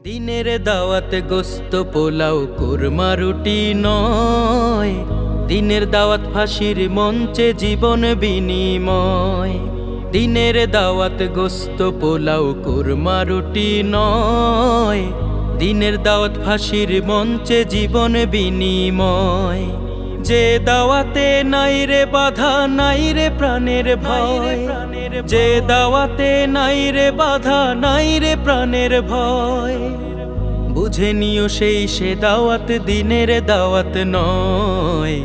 দিনের দাওয়াত গোস্ত পোলাও কুরমা রুটি নয়, দিনের দাওয়াত ফাঁসির মঞ্চে জীবন বিনিময়। দিনের দাওয়াত গোস্ত পোলাও কুরমা রুটি নয়, দিনের দাওয়াত ফাঁসির মঞ্চে জীবন বিনিময়। যে দাওয়াতে নাই রে বাধা, নাই রে প্রাণের ভয়, যে দাওয়াতে নাই রে বাধা, নাই রে প্রাণের ভয়, বুঝে নিও সেই সে দাওয়াত দিনের দাওয়াত নয়,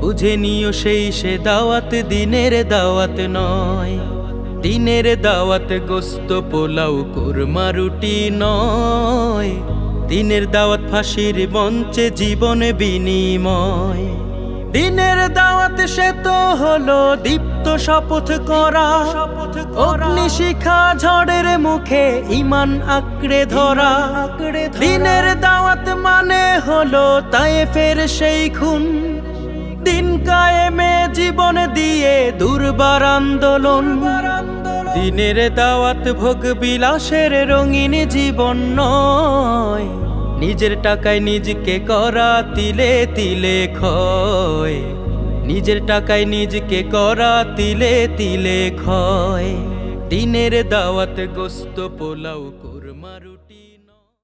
বুঝে নিও সেই সে দাওয়াত দিনের দাওয়াত নয়। দিনের দাওয়াত গোস্ত পোলাও কুরমা রুটি নয়, দিনের দাওয়াত ফাঁসির মঞ্চে জীবন বিনিময়। দিনের দাওয়াত সে তো হলো দীপ্ত শপথ করা, অগ্নিশিখা ঝড়ের মুখে ঈমান আঁকড়ে ধরা। দিনের দাওয়াত মানে হলো তায়েফের সেই খুন, দিন কায়েমে জীবন দিয়ে দুর্বার আন্দোলন। দিনের দাওয়াত ভোগ বিলাসের রঙিন জীবন নয়, নিজের টাকায় নিজকে করা তিলে তিলে ক্ষয়, নিজের টাকায় নিজকে করা তিলে তিলে ক্ষয়। দিনের দাওয়াত গোস্ত পোলাও কুরমা রুটি।